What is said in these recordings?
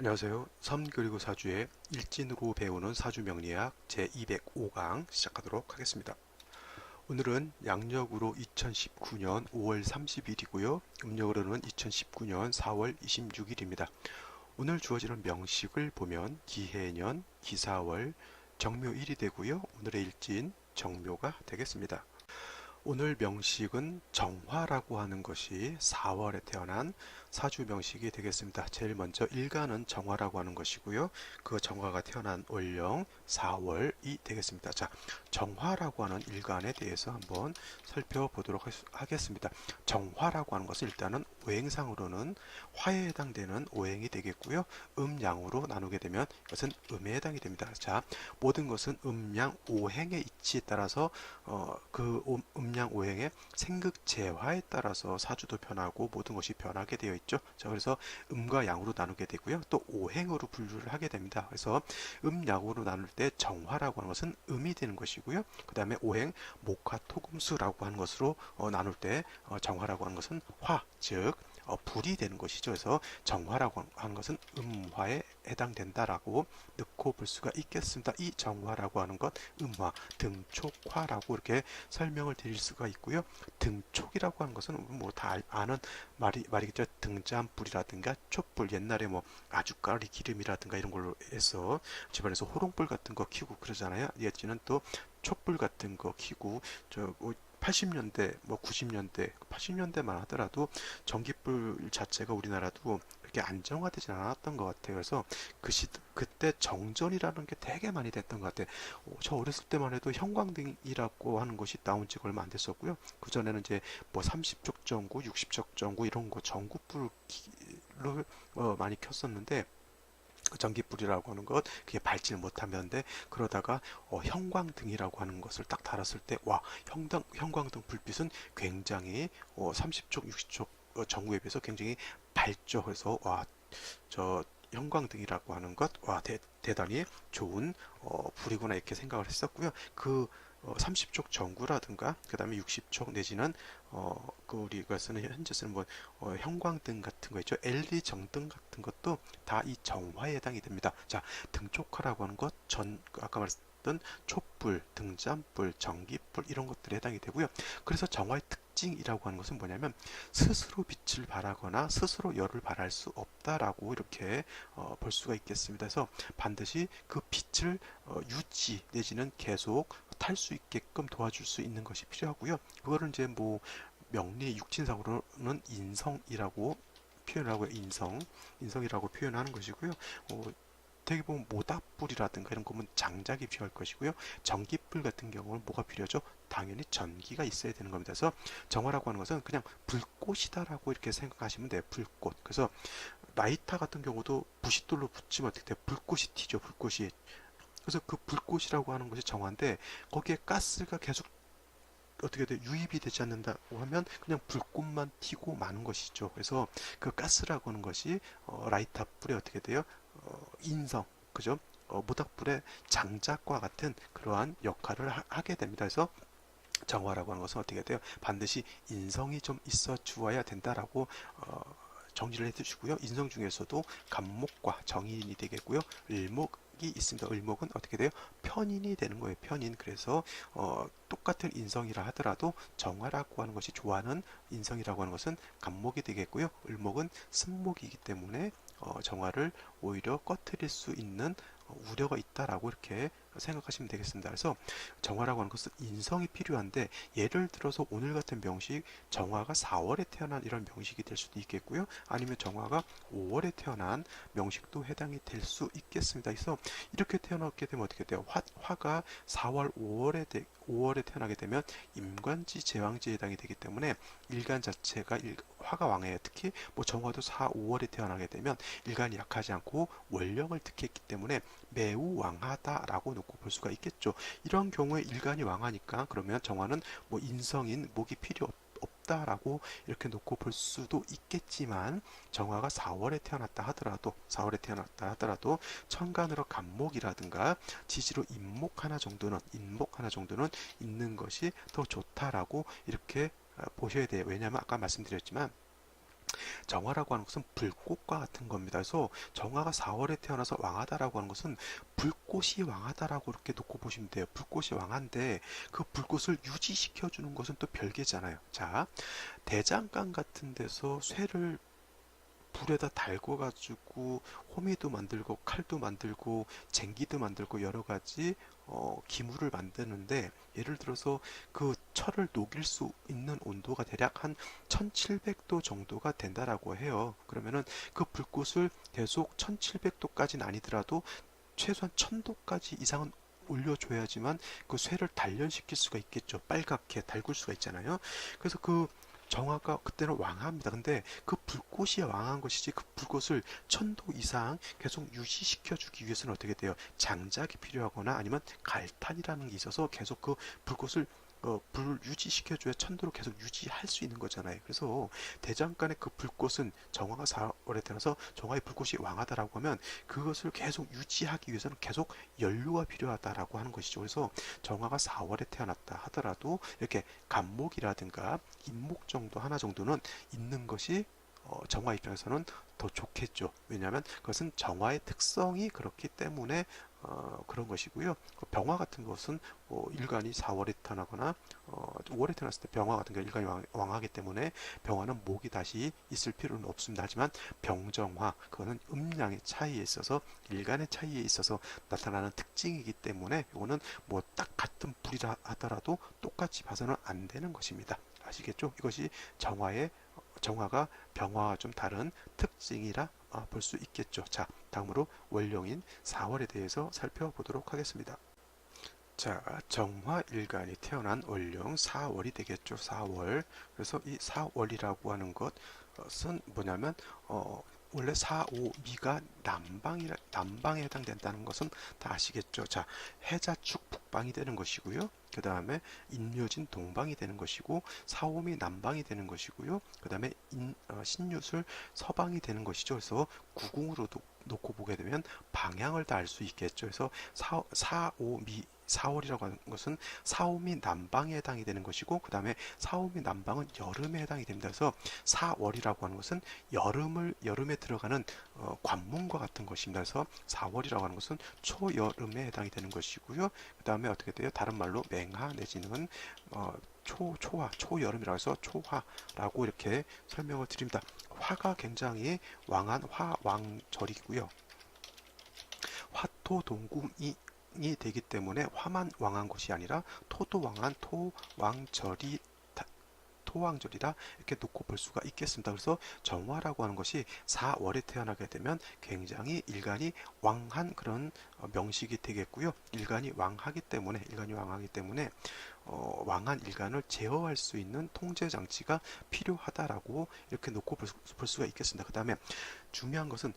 안녕하세요. 섬 그리고 사주의 일진으로 배우는 사주 명리학 제205강 시작하도록 하겠습니다. 오늘은 양력으로 2019년 5월 30일이고요. 음력으로는 2019년 4월 26일입니다. 오늘 주어지는 명식을 보면 기해년, 기사월, 정묘일이 되고요. 오늘의 일진 정묘가 되겠습니다. 오늘 명식은 정화라고 하는 것이 4월에 태어난 사주 명식이 되겠습니다. 제일 먼저 일간은 정화라고 하는 것이고요. 그 정화가 태어난 월령 4월이 되겠습니다. 자, 정화라고 하는 일간에 대해서 한번 살펴보도록 하겠습니다. 정화라고 하는 것은 일단은 오행상으로는 화에 해당되는 오행이 되겠고요. 음양으로 나누게 되면 이것은 음에 해당이 됩니다. 자, 모든 것은 음양 오행의 이치에 따라서 그 음양 오행의 생극재화에 따라서 사주도 변하고 모든 것이 변하게 되어 있죠. 자, 그래서 음과 양으로 나누게 되고요. 또 오행으로 분류를 하게 됩니다. 그래서 음양으로 나눌 때 정화라고 하는 것은 음이 되는 것이고요. 그 다음에 오행 목화토금수라고 하는 것으로 나눌 때 정화라고 하는 것은 화, 즉 불이 되는 것이죠. 그래서 정화라고 하는 것은 음화에 해당된다라고 넣고 볼 수가 있겠습니다. 이 정화라고 하는 것, 음화, 등촉화라고 이렇게 설명을 드릴 수가 있고요. 등촉이라고 하는 것은 뭐 다 아는 말이겠죠. 등잔불이라든가 촛불, 옛날에 뭐 아주까리 기름이라든가 이런 걸로 해서 집안에서 호롱불 같은 거 켜고 그러잖아요. 예전에는 또 촛불 같은 거 켜고 저 80년대, 뭐 90년대, 80년대만 하더라도 전기불 자체가 우리나라도 그렇게 안정화되지 않았던 것 같아요. 그래서 그때 정전이라는 게 되게 많이 됐던 것 같아요. 저 어렸을 때만 해도 형광등이라고 하는 것이 나온 지가 얼마 안 됐었고요. 그전에는 이제 뭐 30쪽 전구, 60쪽 전구 이런 거 전구불을 많이 켰었는데 그 전기불이라고 하는 것 그게 밝지는 못하면데 그러다가 형광등이라고 하는 것을 딱 달았을 때 와 형광등 불빛은 굉장히 30쪽 60쪽 전구에 비해서 굉장히 밝죠. 그래서 와 저 형광등이라고 하는 것, 와, 대단히 좋은 불이구나 이렇게 생각을 했었고요. 그 30촉 전구라든가 그 다음에 60촉 내지는 그 우리가 쓰는 현재 쓰는 뭐 형광등 같은 거 있죠. LED 정등 같은 것도 다 이 정화에 해당이 됩니다. 자, 등촉화라고 하는 것 아까 말했던 촛불, 등잔불, 전기불 이런 것들에 해당이 되고요. 그래서 정화의 특징이라고 하는 것은 뭐냐면 스스로 빛을 발하거나 스스로 열을 발할 수 없다라고 이렇게 볼 수가 있겠습니다. 그래서 반드시 그 빛을 유지 내지는 계속 탈 수 있게끔 도와줄 수 있는 것이 필요하고요. 그거를 이제 뭐 명리 육친상으로는 인성이라고 표현을 하고요. 인성이라고 표현하는 것이고요. 되게 보면 모닥불이라든가 이런 거 보면 장작이 필요할 것이고요. 전기불 같은 경우는 뭐가 필요하죠? 당연히 전기가 있어야 되는 겁니다. 그래서 정화라고 하는 것은 그냥 불꽃이다라고 이렇게 생각하시면 돼요. 불꽃. 그래서 라이터 같은 경우도 부싯돌로 붙이면 어떻게 돼요? 불꽃이 튀죠. 불꽃이. 그래서 그 불꽃이라고 하는 것이 정화인데 거기에 가스가 계속 어떻게 돼 유입이 되지 않는다고 하면 그냥 불꽃만 튀고 마는 것이죠. 그래서 그 가스라고 하는 것이 라이터 불에 어떻게 돼요? 인성, 그죠? 모닥불의 장작과 같은 그러한 역할을 하게 됩니다. 그래서 정화라고 하는 것은 어떻게 돼요? 반드시 인성이 좀 있어 주어야 된다라고 정리를 해주시고요. 인성 중에서도 간목과 정인이 되겠고요. 을목이 있습니다. 을목은 어떻게 돼요? 편인이 되는 거예요. 편인. 그래서 똑같은 인성이라 하더라도 정화라고 하는 것이 좋아하는 인성이라고 하는 것은 간목이 되겠고요. 을목은 승목이기 때문에 정화를 오히려 꺼트릴 수 있는 우려가 있다라고 이렇게 생각하시면 되겠습니다. 그래서 정화라고 하는 것은 인성이 필요한데 예를 들어서 오늘 같은 명식 정화가 4월에 태어난 이런 명식이 될 수도 있겠고요. 아니면 정화가 5월에 태어난 명식도 해당이 될 수 있겠습니다. 그래서 이렇게 태어나게 되면 어떻게 돼요? 화가 4월, 5월에 태어나게 되면 임관지, 제왕지에 해당이 되기 때문에 일간 자체가 화가 왕해요. 특히 뭐 정화도 4, 5월에 태어나게 되면 일간이 약하지 않고 원령을 득했기 때문에 매우 왕하다라고 놓고 볼 수가 있겠죠. 이런 경우에 일간이 왕하니까 그러면 정화는 뭐 인성인 목이 필요 없다라고 이렇게 놓고 볼 수도 있겠지만 정화가 4월에 태어났다 하더라도 천간으로 간목이라든가 지지로 인목 하나 정도는 있는 것이 더 좋다라고 이렇게 보셔야 돼요. 왜냐하면 아까 말씀드렸지만 정화라고 하는 것은 불꽃과 같은 겁니다. 그래서 정화가 4월에 태어나서 왕하다라고 하는 것은 불꽃이 왕하다라고 이렇게 놓고 보시면 돼요. 불꽃이 왕한데 그 불꽃을 유지시켜 주는 것은 또 별개잖아요. 자, 대장간 같은 데서 쇠를 불에다 달궈가지고 호미도 만들고 칼도 만들고 쟁기도 만들고 여러 가지 기물을 만드는데, 예를 들어서 그 철을 녹일 수 있는 온도가 대략 한 1700도 정도가 된다라고 해요. 그러면은 그 불꽃을 계속 1700도까지는 아니더라도 최소한 1000도까지 이상은 올려줘야지만 그 쇠를 단련시킬 수가 있겠죠. 빨갛게 달굴 수가 있잖아요. 그래서 그 정화가 그때는 왕합니다. 근데 그 불꽃이 왕한 것이지, 그 불꽃을 1000도 이상 계속 유지시켜 주기 위해서는 어떻게 돼요? 장작이 필요하거나 아니면 갈탄이라는 게 있어서 계속 그 불꽃을 불을 유지시켜줘야 1000도로 계속 유지할 수 있는 거잖아요. 그래서 대장간의 그 불꽃은 정화가 4월에 태어나서 정화의 불꽃이 왕하다라고 하면 그것을 계속 유지하기 위해서는 계속 연료가 필요하다라고 하는 것이죠. 그래서 정화가 4월에 태어났다 하더라도 이렇게 간목이라든가 인목 정도 하나 정도는 있는 것이 정화 입장에서는 더 좋겠죠. 왜냐하면 그것은 정화의 특성이 그렇기 때문에 그런 것이고요. 병화 같은 것은 일간이 4월에 태어나거나 5월에 태어났을 때 병화 같은 게 일간이 왕하기 때문에 병화는 목이 다시 있을 필요는 없습니다. 하지만 병정화, 그거는 음양의 차이에 있어서, 일간의 차이에 있어서 나타나는 특징이기 때문에 이거는 뭐 딱 같은 불이라 하더라도 똑같이 봐서는 안 되는 것입니다. 아시겠죠? 이것이 정화가 병화와 좀 다른 특징이라 볼 수 있겠죠. 자, 다음으로 월령인 4월에 대해서 살펴보도록 하겠습니다. 자, 정화일간이 태어난 월령 4월이 되겠죠. 4월. 그래서 이 4월이라고 하는 것은 뭐냐면 원래 4, 5, 미가 남방에 해당된다는 것은 다 아시겠죠. 자, 해자축 북방이 되는 것이고요. 그 다음에 인묘진 동방이 되는 것이고, 사오미 남방이 되는 것이고요. 그 다음에 신유술 서방이 되는 것이죠. 그래서 구궁으로 놓고 보게 되면 방향을 다 알 수 있겠죠. 그래서 4, 5, 미 4월이라고 하는 것은 사오미 남방에 해당이 되는 것이고, 그 다음에 사오미 남방은 여름에 해당이 됩니다. 그래서 4월이라고 하는 것은 여름에 들어가는 관문과 같은 것입니다. 그래서 4월이라고 하는 것은 초여름에 해당이 되는 것이고요. 그 다음에 어떻게 돼요? 다른 말로 맹하 내지는 초여름이라고 해서 초화라고 이렇게 설명을 드립니다. 화가 굉장히 왕한 화왕절이고요. 화토동궁이 되기 때문에 화만 왕한 것이 아니라 토도 왕한 토왕절이라 이렇게 놓고 볼 수가 있겠습니다. 그래서 정화라고 하는 것이 4월에 태어나게 되면 굉장히 일간이 왕한 그런 명식이 되겠고요. 일간이 왕하기 때문에 왕한 일간을 제어할 수 있는 통제 장치가 필요하다라고 이렇게 놓고 볼 수가 있겠습니다. 그 다음에 중요한 것은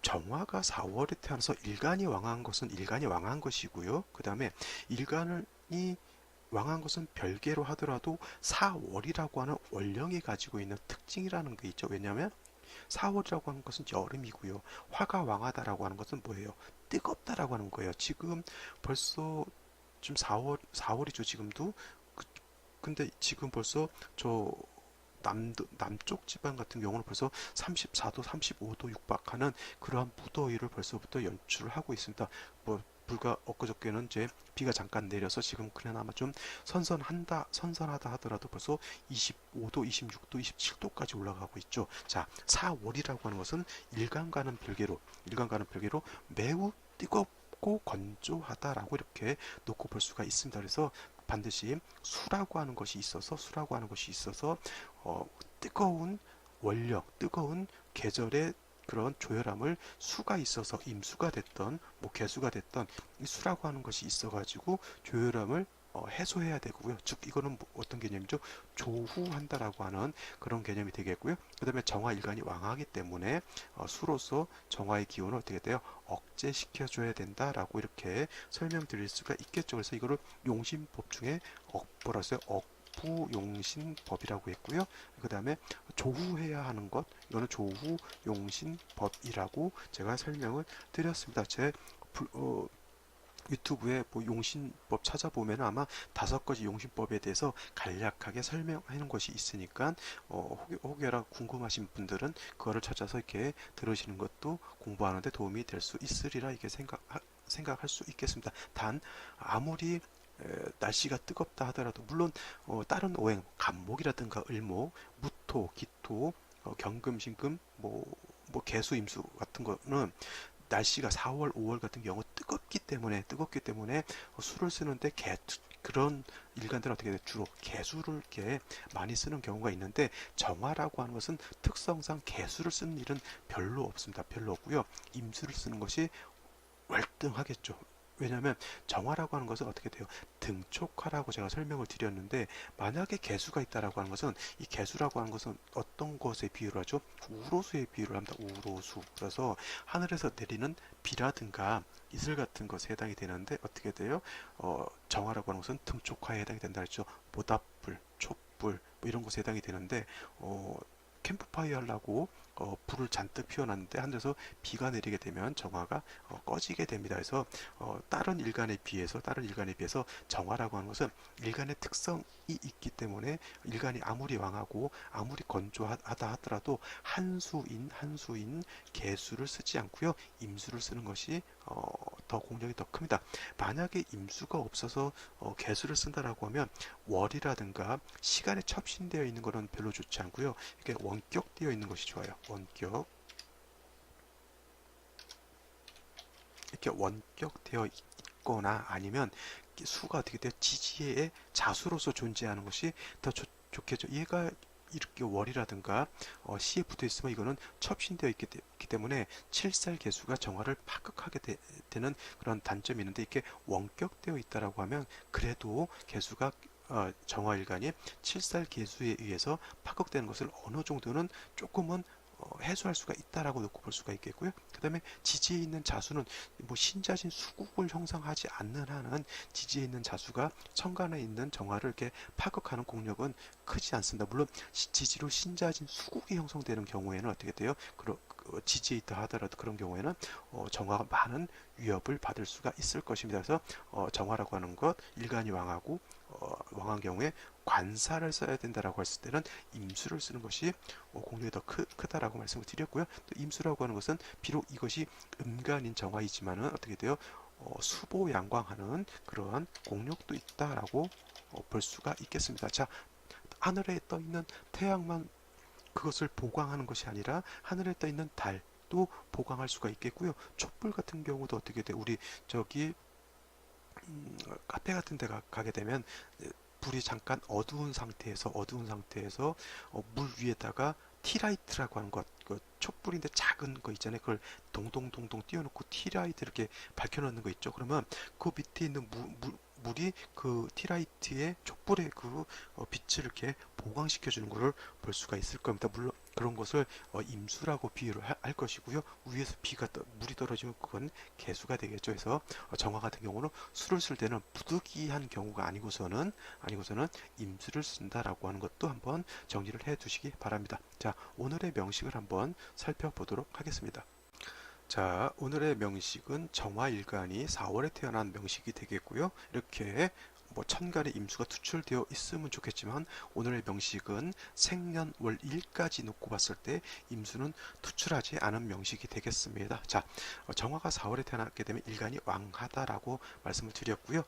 정화가 4월에 태어나서 일간이 왕한 것은 일간이 왕한 것이고요. 그 다음에 일간이 왕한 것은 별개로 하더라도 4월이라고 하는 월령이 가지고 있는 특징이라는 게 있죠. 왜냐하면 4월이라고 하는 것은 여름이고요. 화가 왕하다라고 하는 것은 뭐예요? 뜨겁다라고 하는 거예요. 지금 벌써 지금 4월이죠. 지금도. 근데 지금 벌써 저 남쪽 지방 같은 경우는 벌써 34도, 35도 육박하는 그러한 무더위를 벌써부터 연출을 하고 있습니다. 뭐 불과 엊그저께는 이제 비가 잠깐 내려서 지금 그나마 좀 선선하다 하더라도 벌써 25도, 26도, 27도까지 올라가고 있죠. 자, 4월이라고 하는 것은 일간과는 별개로 매우 뜨겁고 건조하다라고 이렇게 놓고 볼 수가 있습니다. 그래서 반드시 수라고 하는 것이 있어서 뜨거운 뜨거운 계절의 그런 조열함을 수가 있어서 임수가 됐던 뭐 개수가 됐던 이 수라고 하는 것이 있어가지고 조열함을 해소해야 되고요. 즉 이거는 어떤 개념이죠? 조후한다라고 하는 그런 개념이 되겠고요. 그 다음에 정화일간이 왕하기 때문에 수로서 정화의 기운을 어떻게 돼요? 억제시켜줘야 된다라고 이렇게 설명드릴 수가 있겠죠. 그래서 이거를 용신법 중에 부용신법이라고 했고요. 그 다음에 조후해야 하는 것, 이거는 조후용신법이라고 제가 설명을 드렸습니다. 유튜브에 뭐 용신법 찾아보면 아마 5가지 용신법에 대해서 간략하게 설명하는 것이 있으니까 혹여나 궁금하신 분들은 그거를 찾아서 이렇게 들으시는 것도 공부하는데 도움이 될 수 있으리라 이렇게 생각할 수 있겠습니다. 단 아무리 날씨가 뜨겁다 하더라도 물론 다른 오행 간목이라든가 을목, 무토, 기토, 경금, 신금, 뭐 개수, 임수 같은 거는 날씨가 4월, 5월 같은 경우 뜨겁기 때문에 술을 쓰는데 그런 일간들은 어떻게 돼? 주로 개수를 이렇게 많이 쓰는 경우가 있는데 정화라고 하는 것은 특성상 개수를 쓰는 일은 별로 없습니다. 별로 없고요. 임수를 쓰는 것이 월등하겠죠. 왜냐하면 정화라고 하는 것은 어떻게 돼요? 등촉화라고 제가 설명을 드렸는데 만약에 개수가 있다라고 하는 것은 이 개수라고 하는 것은 어떤 것에 비유를 하죠? 우로수에 비유를 합니다. 우로수. 그래서 하늘에서 내리는 비라든가 이슬 같은 것에 해당이 되는데 어떻게 돼요? 정화라고 하는 것은 등촉화에 해당이 된다 했죠. 모닥불, 촛불 뭐 이런 것에 해당이 되는데 캠프파이어 하려고 불을 잔뜩 피워놨는데 하늘에서 비가 내리게 되면 정화가 꺼지게 됩니다. 그래서 다른 일간에 비해서 정화라고 하는 것은 일간의 특성이 있기 때문에 일간이 아무리 왕하고 아무리 건조하다 하더라도 한수인 개수를 쓰지 않고요. 임수를 쓰는 것이 더 공력이 더 큽니다. 만약에 임수가 없어서 개수를 쓴다라고 하면 월이라든가 시간에 첩신되어 있는 것은 별로 좋지 않고요. 이게 원격되어 있는 것이 좋아요. 원격. 이렇게 원격되어 있거나 아니면 수가 어떻게 돼요? 지지의 자수로서 존재하는 것이 더 좋겠죠. 얘가 이렇게 월이라든가 시에 붙어 있으면 이거는 첩신되어 있기 때문에 칠살 개수가 정화를 파극하게 되는 그런 단점이 있는데 이렇게 원격되어 있다라고 하면 그래도 개수가 정화일간이 칠살 개수에 의해서 파극되는 것을 어느 정도는 조금은 해소할 수가 있다라고 놓고 볼 수가 있겠고요. 그 다음에 지지에 있는 자수는 뭐 신자진 수국을 형성하지 않는 한은 지지에 있는 자수가 천간에 있는 정화를 이렇게 파극하는 공력은 크지 않습니다. 물론 지지로 신자진 수국이 형성되는 경우에는 어떻게 돼요? 지지에 있다 하더라도 그런 경우에는 정화가 많은 위협을 받을 수가 있을 것입니다. 그래서 정화라고 하는 것 일간이 왕하고 왕한 경우에 관사를 써야 된다라고 했을 때는 임수를 쓰는 것이 공력이 더 크다라고 말씀을 드렸고요. 또 임수라고 하는 것은 비록 이것이 음간인 정화이지만은 어떻게 돼요? 수보양광하는 그러한 공력도 있다라고 볼 수가 있겠습니다. 자, 하늘에 떠 있는 태양만 그것을 보강하는 것이 아니라 하늘에 떠 있는 달도 보강할 수가 있겠고요. 촛불 같은 경우도 어떻게 돼? 우리 저기 카페 같은 데 가게 되면 불이 잠깐 어두운 상태에서 물 위에다가 티라이트라고 하는 것, 그 촛불인데 작은 거 있잖아요. 그걸 동동동동 띄워놓고 티라이트 이렇게 밝혀놓는 거 있죠. 그러면 그 밑에 있는 물이 그 티라이트의 촛불의 그 빛을 이렇게 보강시켜 주는 것을 볼 수가 있을 겁니다. 물론 그런 것을 임수라고 비유를 할 것이고요. 위에서 물이 떨어지면 그건 개수가 되겠죠. 그래서 정화 같은 경우는 술을 쓸 때는 부득이한 경우가 아니고서는 임수를 쓴다라고 하는 것도 한번 정리를 해 두시기 바랍니다. 자, 오늘의 명식을 한번 살펴보도록 하겠습니다. 자, 오늘의 명식은 정화일간이 4월에 태어난 명식이 되겠고요. 이렇게 뭐 천간에 임수가 투출되어 있으면 좋겠지만 오늘의 명식은 생년월일까지 놓고 봤을 때 임수는 투출하지 않은 명식이 되겠습니다. 자, 정화가 4월에 태어났게 되면 일간이 왕하다라고 말씀을 드렸고요.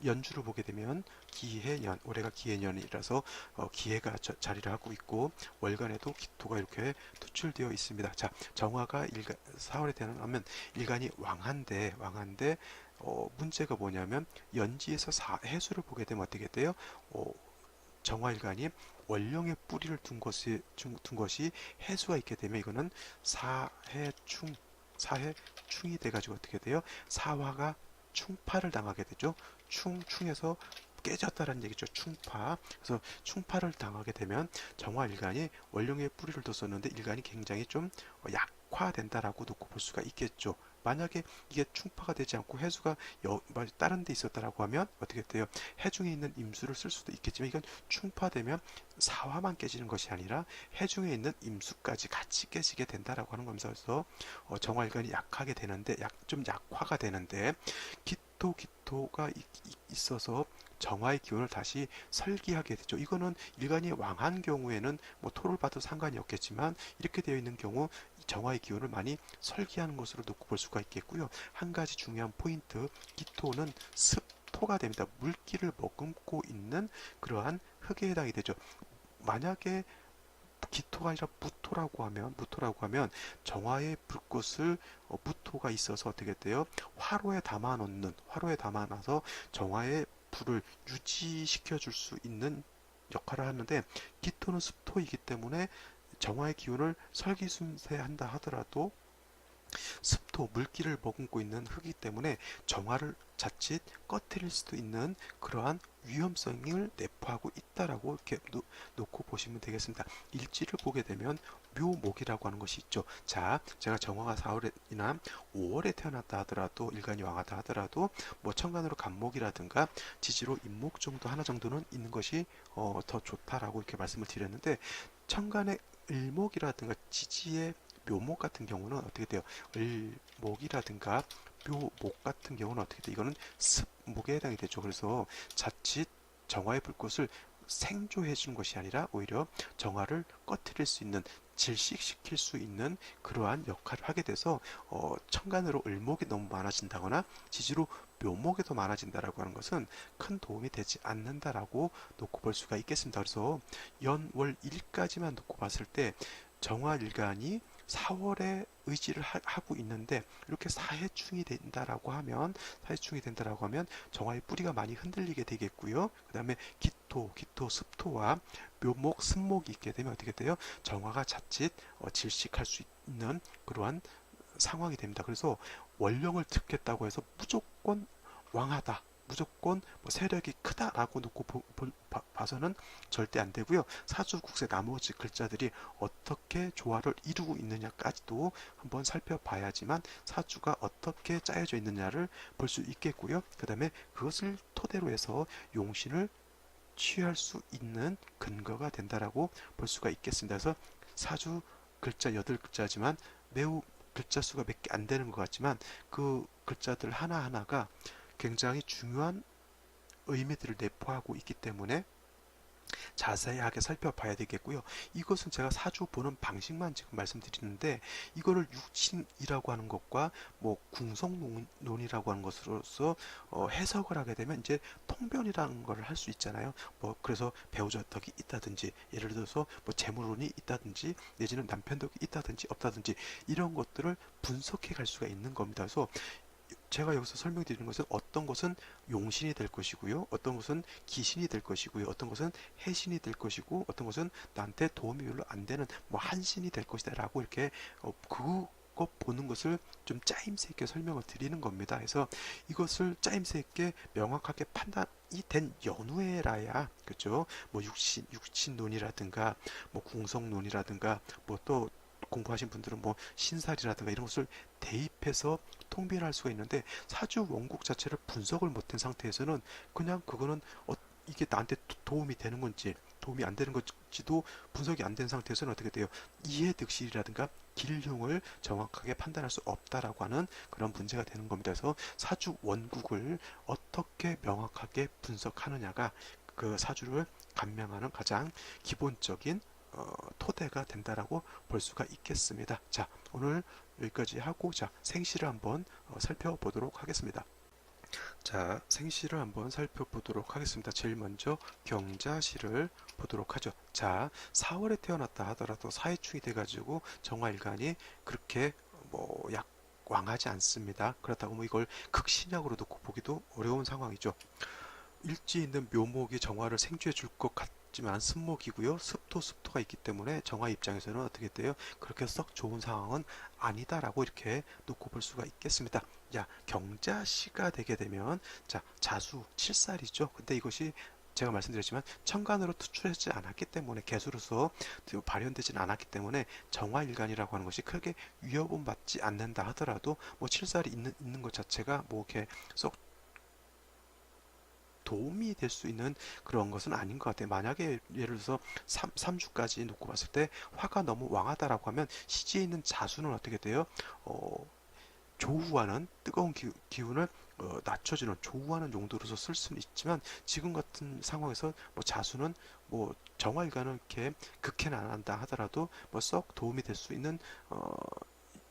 연주를 보게 되면 기해년, 올해가 기해년이라서 기해가 자리를 하고 있고 월간에도 기토가 이렇게 투출되어 있습니다. 자, 정화가 4월에 태어나면 일간이 왕한데 문제가 뭐냐면 연지에서 해수를 보게 되면 어떻게 돼요? 정화일간이 원령의 뿌리를 둔 것이 해수가 있게 되면 이거는 사해충이 돼가지고 어떻게 돼요? 사화가 충파를 당하게 되죠. 충에서 깨졌다라는 얘기죠. 충파. 그래서 충파를 당하게 되면 정화일간이 원령의 뿌리를 뒀었는데 일간이 굉장히 좀 약화된다라고 놓고 볼 수가 있겠죠. 만약에 이게 충파가 되지 않고 해수가 다른 데 있었다라고 하면 어떻게 돼요? 해중에 있는 임수를 쓸 수도 있겠지만 이건 충파되면 사화만 깨지는 것이 아니라 해중에 있는 임수까지 같이 깨지게 된다라고 하는 겁니다. 그래서 정화일관이 약하게 되는데 좀 약화가 되는데 기토가 있어서 정화의 기운을 다시 설기하게 되죠. 이거는 일간이 왕한 경우에는 뭐 토를 봐도 상관이 없겠지만 이렇게 되어 있는 경우 정화의 기운을 많이 설기하는 것으로 놓고 볼 수가 있겠고요. 한 가지 중요한 포인트, 기토는 습토가 됩니다. 물기를 머금고 있는 그러한 흙에 해당이 되죠. 만약에 기토가 아니라 무토라고 하면 정화의 불꽃을 무토가 있어서 어떻게 돼요? 화로에 담아놔서 정화의 불을 유지시켜 줄 수 있는 역할을 하는데 기토는 습토이기 때문에 정화의 기운을 설기순세한다 하더라도 습도, 물기를 머금고 있는 흙이기 때문에 정화를 자칫 꺼트릴 수도 있는 그러한 위험성을 내포하고 있다라고 이렇게 놓고 보시면 되겠습니다. 일지를 보게 되면 묘목이라고 하는 것이 있죠. 자, 제가 정화가 4월이나 5월에 태어났다 하더라도 일간이 왕하다 하더라도 뭐 천간으로 간목이라든가 지지로 임목 정도 하나 정도는 있는 것이 더 좋다라고 이렇게 말씀을 드렸는데 천간의 을목이라든가 지지의 묘목 같은 경우는 어떻게 돼요? 을목이라든가 묘목 같은 경우는 어떻게 돼요? 이거는 습목에 해당이 되죠. 그래서 자칫 정화의 불꽃을 생조해 주는 것이 아니라 오히려 정화를 꺼트릴 수 있는 질식시킬 수 있는 그러한 역할을 하게 돼서 천간으로 을목이 너무 많아진다거나 지지로 묘목이 더 많아진다라고 하는 것은 큰 도움이 되지 않는다라고 놓고 볼 수가 있겠습니다. 그래서 연월 일까지만 놓고 봤을 때 정화일간이 4월에 의지를 하고 있는데 이렇게 사해충이 된다라고 하면 정화의 뿌리가 많이 흔들리게 되겠고요. 그 다음에 기토, 습토와 묘목, 습목이 있게 되면 어떻게 돼요? 정화가 자칫 질식할 수 있는 그러한 상황이 됩니다. 그래서 원령을 듣겠다고 해서 무조건 왕하다, 무조건 뭐 세력이 크다라고 놓고 봐서는 절대 안 되고요. 사주국세 나머지 글자들이 어떻게 조화를 이루고 있느냐까지도 한번 살펴봐야지만 사주가 어떻게 짜여져 있느냐를 볼 수 있겠고요. 그 다음에 그것을 토대로 해서 용신을 취할 수 있는 근거가 된다라고 볼 수가 있겠습니다. 그래서 사주 글자 8글자지만 매우 글자 수가 몇 개 안 되는 것 같지만 그 글자들 하나하나가 굉장히 중요한 의미들을 내포하고 있기 때문에 자세하게 살펴봐야 되겠고요. 이것은 제가 사주 보는 방식만 지금 말씀드리는데 이거를 육신이라고 하는 것과 뭐 궁성론이라고 하는 것으로서 해석을 하게 되면 이제 통변이라는 걸 할 수 있잖아요. 뭐 그래서 배우자 덕이 있다든지 예를 들어서 뭐 재물운이 있다든지 내지는 남편 덕이 있다든지 없다든지 이런 것들을 분석해 갈 수가 있는 겁니다. 그래서 제가 여기서 설명드리는 것은 어떤 것은 용신이 될 것이고요. 어떤 것은 기신이 될 것이고요. 어떤 것은 해신이 될 것이고 어떤 것은 나한테 도움이 별로 안 되는 뭐 한신이 될 것이다 라고 이렇게 그것 보는 것을 좀 짜임새 있게 설명을 드리는 겁니다. 그래서 이것을 짜임새 있게 명확하게 판단이 된 연후에라야 그죠? 뭐 육신론이라든가 뭐 궁성론이라든가 뭐 또 공부하신 분들은 뭐 신살이라든가 이런 것을 대입해서 통비할 수가 있는데 사주 원국 자체를 분석을 못한 상태에서는 그냥 그거는 이게 나한테 도움이 되는 건지 도움이 안 되는 건지도 분석이 안 된 상태에서는 어떻게 돼요? 이해득실이라든가 길흉을 정확하게 판단할 수 없다라고 하는 그런 문제가 되는 겁니다. 그래서 사주 원국을 어떻게 명확하게 분석하느냐가 그 사주를 감명하는 가장 기본적인 토대가 된다라고 볼 수가 있겠습니다. 자, 오늘 여기까지 하고 자, 생시를 한번 살펴보도록 하겠습니다. 자, 생시를 한번 살펴보도록 하겠습니다. 제일 먼저 경자시를 보도록 하죠. 자, 4월에 태어났다 하더라도 사해충이 돼가지고 정화일간이 그렇게 뭐 왕하지 않습니다. 그렇다고 뭐 이걸 극신약으로 놓고 보기도 어려운 상황이죠. 일지 있는 묘목이 정화를 생쥐해 줄 것 같지만 습목이고요. 습토가 있기 때문에 정화 입장에서는 어떻게 돼요? 그렇게 썩 좋은 상황은 아니다라고 이렇게 놓고 볼 수가 있겠습니다. 야, 경자시가 되게 되면 자, 자수 7살이죠. 근데 이것이 제가 말씀드렸지만 천간으로 투출하지 않았기 때문에 개수로서 발현되지는 않았기 때문에 정화일간이라고 하는 것이 크게 위협은 받지 않는다 하더라도 뭐 칠살이 있는 것 자체가 뭐 이렇게 썩 도움이 될 수 있는 그런 것은 아닌 것 같아요. 만약에 예를 들어서 3주까지 놓고 봤을 때 화가 너무 왕하다라고 하면 시지에 있는 자수는 어떻게 돼요? 어, 조우하는 뜨거운 기운을 낮춰주는 조우하는 용도로서 쓸 수는 있지만 지금 같은 상황에서 뭐 자수는 뭐 정화일관은 이렇게 극해는 안 한다 하더라도 뭐 썩 도움이 될 수 있는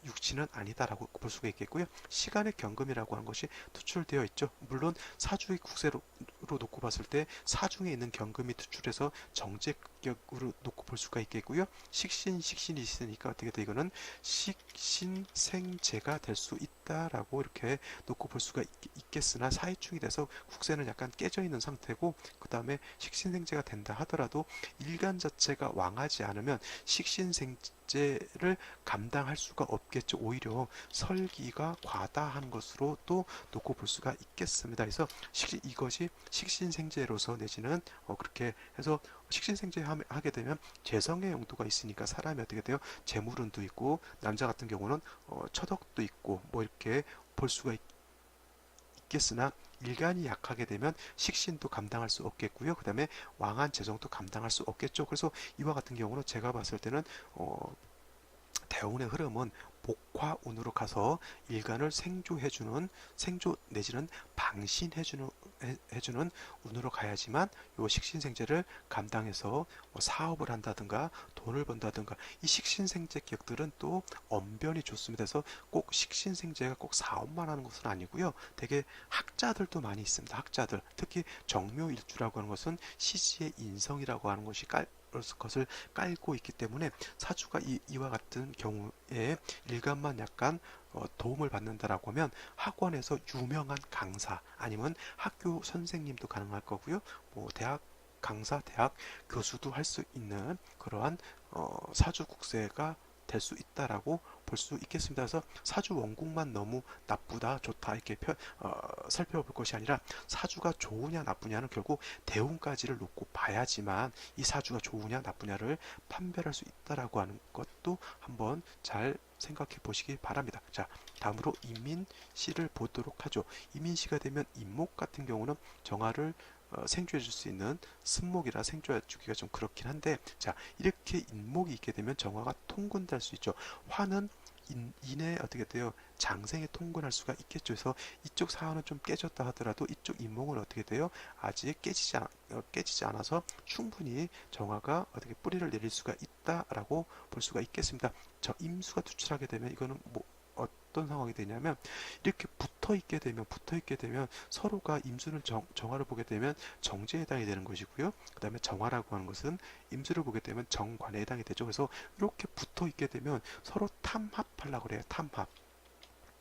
육지는 아니다라고 볼 수가 있겠고요. 시간의 경금이라고 하는 것이 투출되어 있죠. 물론 사주의 국세로 놓고 봤을 때 사중에 있는 경금이 투출해서 정제격으로 놓고 볼 수가 있겠고요. 식신이 있으니까 어떻게 돼 이거는 식신생재가 될 수 있다라고 이렇게 놓고 볼 수가 있겠으나 사이충이 돼서 국세는 약간 깨져 있는 상태고 그 다음에 식신생재가 된다 하더라도 일간 자체가 왕하지 않으면 식신생재를 감당할 수가 없겠죠. 오히려 설기가 과다한 것으로 또 놓고 볼 수가 있겠습니다. 그래서 이것이 식신생재로서 내지는 그렇게 해서 식신생재 하게 되면 재성의 용도가 있으니까 사람이 어떻게 돼요? 재물운도 있고 남자 같은 경우는 처덕도 있고 뭐 이렇게 볼 수가 있겠으나 일간이 약하게 되면 식신도 감당할 수 없겠고요. 그 다음에 왕한 재성도 감당할 수 없겠죠. 그래서 이와 같은 경우는 제가 봤을 때는 대운의 흐름은 목화운으로 가서 일간을 생조 내지는 방신해주는 운으로 가야지만 요 식신생재를 감당해서 뭐 사업을 한다든가 돈을 번다든가 이 식신생재 격들은 또 언변이 좋습니다. 그래서 꼭 식신생재가 꼭 사업만 하는 것은 아니고요. 되게 학자들도 많이 있습니다. 학자들 특히 정묘일주라고 하는 것은 시지의 인성이라고 하는 것을 깔고 있기 때문에 사주가 이와 같은 경우에 일간만 약간 도움을 받는다라고 하면 학원에서 유명한 강사 아니면 학교 선생님도 가능할 거고요. 뭐 대학 강사, 대학 교수도 할 수 있는 그러한 사주 국세가 될 수 있다라고 볼 수 있겠습니다. 그래서 사주 원국만 너무 나쁘다, 좋다 이렇게 살펴볼 것이 아니라 사주가 좋으냐 나쁘냐는 결국 대운까지를 놓고 봐야지만 이 사주가 좋으냐 나쁘냐를 판별할 수 있다라고 하는 것도 한번 잘 생각해 보시기 바랍니다. 자, 다음으로 임민씨를 보도록 하죠. 임민씨가 되면 임목 같은 경우는 정화를 생조해 줄 수 있는 승목이라 생조해 주기가 좀 그렇긴 한데 자 이렇게 인목이 있게 되면 정화가 통근될 수 있죠. 화는 인에 어떻게 돼요? 장생에 통근할 수가 있겠죠. 그래서 이쪽 사화는 좀 깨졌다 하더라도 이쪽 인목은 어떻게 돼요? 아직 깨지지 않아서 충분히 정화가 어떻게 뿌리를 내릴 수가 있다라고 볼 수가 있겠습니다. 저 임수가 투출하게 되면 이거는 뭐 어떤 상황이 되냐면 이렇게 붙어 있게 되면 서로가 임수를 정화를 보게 되면 정제에 해당이 되는 것이고요. 그 다음에 정화라고 하는 것은 임수를 보게 되면 정관에 해당이 되죠. 그래서 이렇게 붙어 있게 되면 서로 탐합하려고 그래요.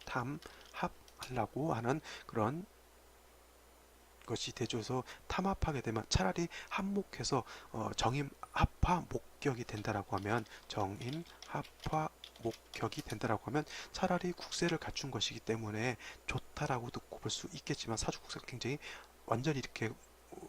탐합하려고 하는 그런 것이 되죠. 그래서 탐합하게 되면 차라리 합목해서 정임 합화 목격이 된다라고 하면 정임 합화 목격이 된다라고 하면 차라리 국세를 갖춘 것이기 때문에 좋다라고도 볼 수 있겠지만 사주 국세가 굉장히 완전히 이렇게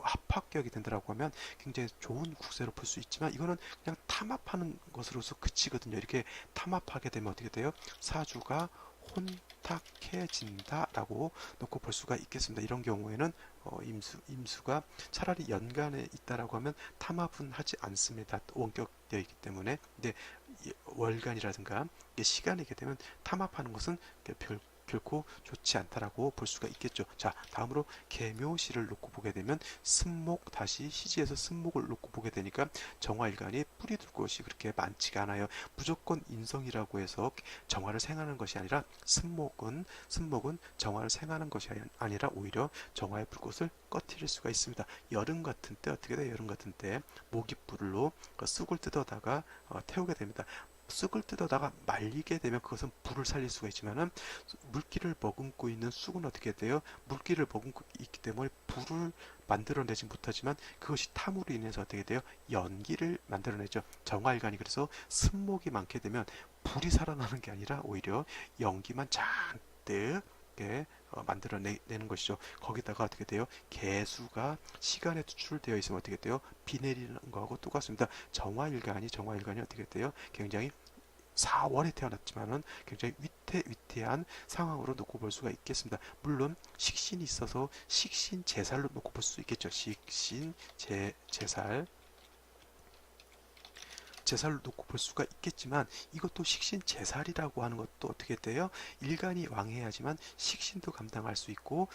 합합격이 된다라고 하면 굉장히 좋은 국세로 볼 수 있지만 이거는 그냥 탐합하는 것으로서 그치거든요. 이렇게 탐합하게 되면 어떻게 돼요? 사주가 혼탁해진다라고 놓고 볼 수가 있겠습니다. 이런 경우에는 임수가 차라리 연간에 있다라고 하면 탐합은 하지 않습니다. 원격되어 있기 때문에. 근데 월간이라든가 시간이게 되면 탐합하는 것은 결코 좋지 않다라고 볼 수가 있겠죠. 자, 다음으로 계묘시를 놓고 보게 되면 승목 다시 시지에서 승목을 놓고 보게 되니까 정화일간이 뿌리 둘 곳이 그렇게 많지가 않아요. 무조건 인성이라고 해서 정화를 생하는 것이 아니라 승목은 정화를 생하는 것이 아니라 오히려 정화의 불꽃을 꺼트릴 수가 있습니다. 여름 같은 때 어떻게 돼요? 여름 같은 때 모깃불로 쑥을 뜯어다가 태우게 됩니다. 쑥을 뜯어다가 말리게 되면 그것은 불을 살릴 수가 있지만은 물기를 머금고 있는 쑥은 어떻게 돼요? 물기를 머금고 있기 때문에 불을 만들어내지 못하지만 그것이 탐으로 인해서 어떻게 돼요? 연기를 만들어내죠. 정화일간이 그래서 습목이 많게 되면 불이 살아나는 게 아니라 오히려 연기만 잔뜩 이렇게 만들어내는 것이죠. 거기다가 어떻게 돼요? 개수가 시간에 투출되어 있으면 어떻게 돼요? 비 내리는 거하고 똑같습니다. 정화일간이 어떻게 돼요? 굉장히 4월에 태어났지만은 굉장히 위태위태한 상황으로 놓고 볼 수가 있겠습니다. 물론 식신이 있어서 식신 제살로 놓고 볼 수 있겠죠. 식신 제살로 놓고 볼 수가 있겠지만 이것도 식신 제살이라고 하는 것도 어떻게 돼요? 일간이 왕해야지만 식신도 감당할 수 있고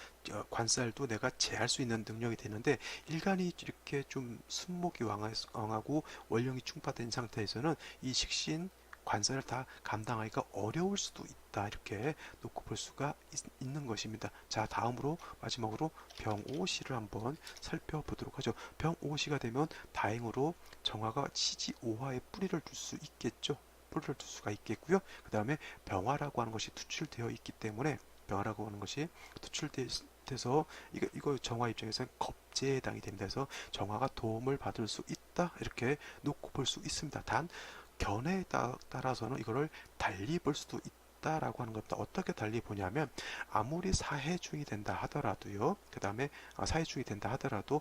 관살도 내가 제할 수 있는 능력이 되는데 일간이 이렇게 좀 순목이 왕하고 원령이 충파된 상태에서는 이 식신 관살을 다 감당하기가 어려울 수도 있다 이렇게 놓고 볼 수가 있는 것입니다. 자, 다음으로 마지막으로 병오시를 한번 살펴보도록 하죠. 병오시가 되면 다행으로 정화가 치지 오화에 뿌리를 둘 수 있겠죠. 뿌리를 둘 수가 있겠고요. 그 다음에 병화라고 하는 것이 투출되어 있기 때문에 병화라고 하는 것이 투출돼서 이거 정화 입장에서는 겁제에 해당이 됩니다. 그래서 정화가 도움을 받을 수 있다 이렇게 놓고 볼 수 있습니다. 단 견해에 따라서는 이거를 달리 볼 수도 있다라고 하는 겁니다. 어떻게 달리 보냐면 아무리 사해중이 된다 하더라도요. 그 다음에 사해중이 된다 하더라도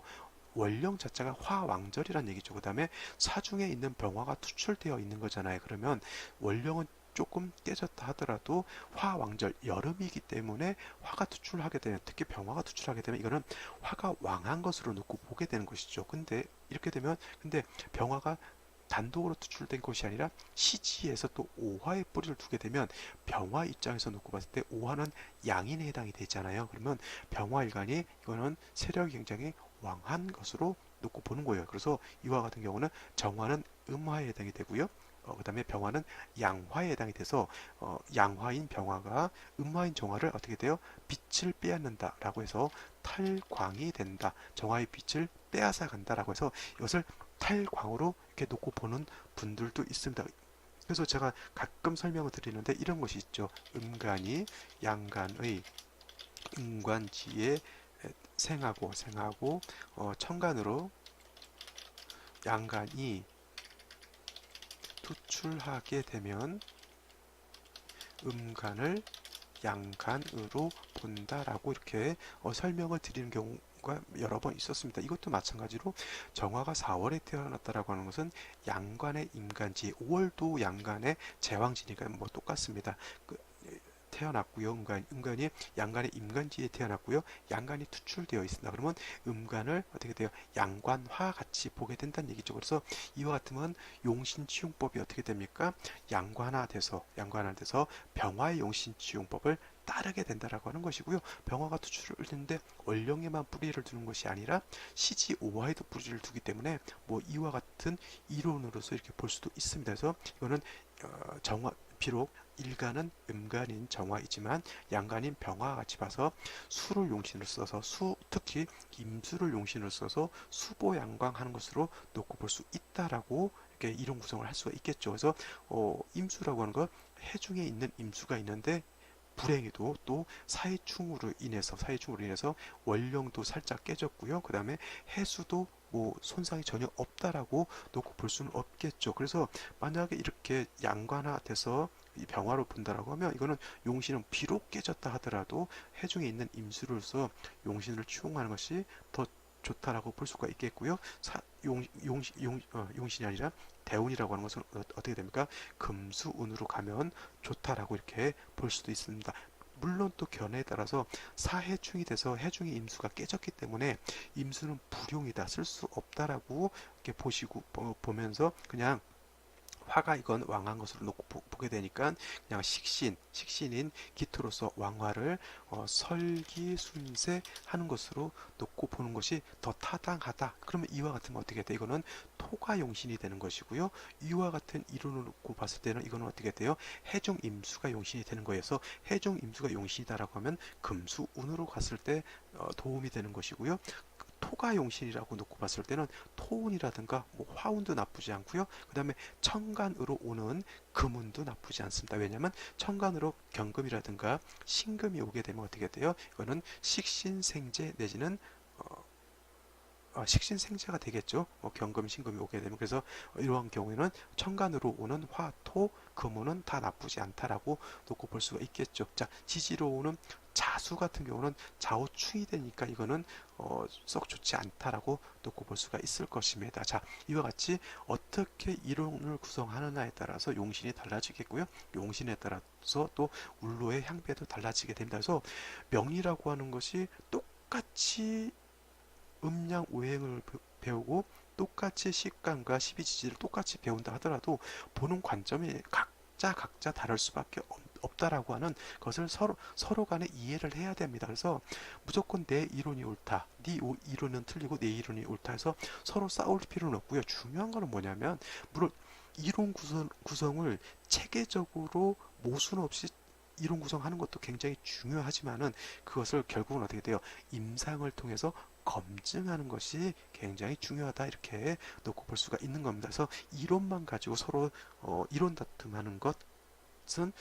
원령 자체가 화왕절이란 얘기죠. 그 다음에 사중에 있는 병화가 투출되어 있는 거잖아요. 그러면 원령은 조금 깨졌다 하더라도 화왕절 여름이기 때문에 화가 투출하게 되면 특히 병화가 투출하게 되면 이거는 화가 왕한 것으로 놓고 보게 되는 것이죠. 근데 이렇게 되면 근데 병화가 단독으로 투출된 것이 아니라 시지에서 또 오화의 뿌리를 두게 되면 병화 입장에서 놓고 봤을 때 오화는 양인에 해당이 되잖아요. 그러면 병화일간이 이거는 세력이 굉장히 왕한 것으로 놓고 보는 거예요. 그래서 이와 같은 경우는 정화는 음화에 해당이 되고요. 그 다음에 병화는 양화에 해당이 돼서 양화인 병화가 음화인 정화를 어떻게 돼요? 빛을 빼앗는다 라고 해서 탈광이 된다. 정화의 빛을 빼앗아 간다 라고 해서 이것을 탈광으로 이렇게 놓고 보는 분들도 있습니다. 그래서 제가 가끔 설명을 드리는데 이런 것이 있죠. 음간이 양간의 음관지에 생하고 천간으로 양간이 투출하게 되면 음간을 양간으로 본다라고 이렇게 설명을 드리는 경우가 여러 번 있었습니다. 이것도 마찬가지로 정화가 4월에 태어났다라고 하는 것은 양간의 임간지 5월도 양간의 제왕지니까 뭐 똑같습니다. 태어났고요. 음간이 양간의 임간지에 태어났고요. 양간이 투출되어 있습니다. 그러면 음간을 어떻게 돼요? 양관화 같이 보게 된다는 얘기죠. 그래서 이와 같으면 용신치용법이 어떻게 됩니까? 양관화돼서 병화의 용신치용법을 따르게 된다라고 하는 것이고요. 병화가 투출을 했는데 원령에만 뿌리를 두는 것이 아니라 시지 오화에도 뿌리를 두기 때문에 뭐 이와 같은 이론으로서 이렇게 볼 수도 있습니다. 그래서 이거는 정화 비록 일간은 음간인 정화이지만 양간인 병화와 같이 봐서 수를 용신을 써서 특히 임수를 용신을 써서 수보양광하는 것으로 놓고 볼 수 있다라고 이렇게 이론 구성을 할 수가 있겠죠. 그래서 임수라고 하는 것 해중에 있는 임수가 있는데 불행히도 또 사해충으로 인해서 원령도 살짝 깨졌고요. 그 다음에 해수도 뭐 손상이 전혀 없다라고 놓고 볼 수는 없겠죠. 그래서 만약에 이렇게 양관화돼서 이 병화로 본다라고 하면 이거는 용신은 비록 깨졌다 하더라도 해중에 있는 임수로서 용신을 추궁하는 것이 더 좋다라고 볼 수가 있겠고요. 용신이 아니라 대운이라고 하는 것은 어떻게 됩니까? 금수운으로 가면 좋다라고 이렇게 볼 수도 있습니다. 물론 또 견해에 따라서 사해충이 돼서 해중의 임수가 깨졌기 때문에 임수는 불용이다, 쓸 수 없다라고 이렇게 보면서 그냥 화가 이건 왕한 것으로 놓고 보게 되니까 그냥 식신인 기토로서 왕화를 설기순세하는 것으로 놓고 보는 것이 더 타당하다. 그러면 이와 같으면 어떻게 돼? 이거는 토가 용신이 되는 것이고요. 이와 같은 이론을 놓고 봤을 때는 이거는 어떻게 돼요? 해종임수가 용신이 되는 거여서 해종임수가 용신이다라고 하면 금수운으로 갔을 때 도움이 되는 것이고요. 토가 용신이라고 놓고 봤을 때는 토운이라든가 뭐 화운도 나쁘지 않고요. 그 다음에 천간으로 오는 금운도 나쁘지 않습니다. 왜냐하면 천간으로 경금이라든가 신금이 오게 되면 어떻게 돼요? 이거는 식신생재 내지는 식신생재가 되겠죠. 경금, 신금이 오게 되면. 그래서 이러한 경우에는 천간으로 오는 화, 토, 금오는 다 나쁘지 않다라고 놓고 볼 수가 있겠죠. 자, 지지로 오는 자수 같은 경우는 좌우충이 되니까 이거는 썩 좋지 않다라고 놓고 볼 수가 있을 것입니다. 자, 이와 같이 어떻게 이론을 구성하느냐에 따라서 용신이 달라지겠고요. 용신에 따라서 또 울로의 향배도 달라지게 됩니다. 그래서 명리라고 하는 것이 똑같이 음양 오행을 배우고 똑같이 식간과 십이지지를 똑같이 배운다 하더라도 보는 관점이 각자 다를 수밖에 없다라고 하는 것을 서로 간에 이해를 해야 됩니다. 그래서 무조건 내 이론이 옳다, 네 이론은 틀리고 내 이론이 옳다 해서 서로 싸울 필요는 없고요. 중요한 거는 뭐냐면 물론 이론 구성을 체계적으로 모순 없이 이론 구성하는 것도 굉장히 중요하지만은 그것을 결국은 어떻게 돼요? 임상을 통해서 검증하는 것이 굉장히 중요하다 이렇게 놓고 볼 수가 있는 겁니다. 그래서 이론만 가지고 서로 이론 다툼하는 것은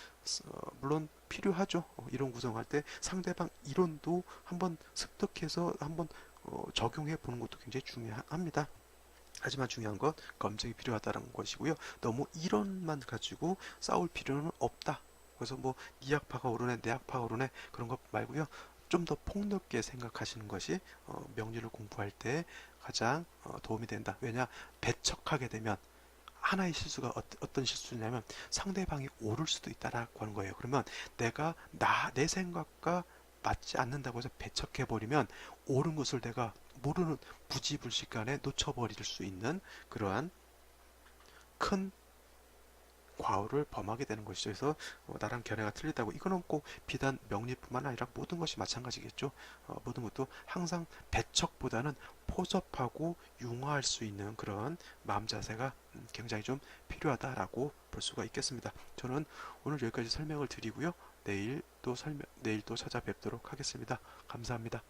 물론 필요하죠. 이론 구성할 때 상대방 이론도 한번 습득해서 한번 적용해 보는 것도 굉장히 중요합니다. 하지만 중요한 건 검증이 필요하다는 것이고요. 너무 이론만 가지고 싸울 필요는 없다. 그래서 뭐 네 학파가 오르네 내 학파가 오르네 그런 것 말고요. 좀 더 폭넓게 생각하시는 것이 명리를 공부할 때 가장 도움이 된다. 왜냐 배척하게 되면 하나의 실수가 어떤 실수냐면 상대방이 오를 수도 있다라고 하는 거예요. 그러면 내가 내 생각과 맞지 않는다고 해서 배척해 버리면 옳은 것을 내가 모르는 부지불식간에 놓쳐버릴 수 있는 그러한 큰 과오를 범하게 되는 것이죠. 그래서 나랑 견해가 틀리다고 이거는 꼭 비단 명리뿐만 아니라 모든 것이 마찬가지겠죠. 모든 것도 항상 배척보다는 포섭하고 융화할 수 있는 그런 마음 자세가 굉장히 좀 필요하다라고 볼 수가 있겠습니다. 저는 오늘 여기까지 설명을 드리고요. 내일 또 찾아뵙도록 하겠습니다. 감사합니다.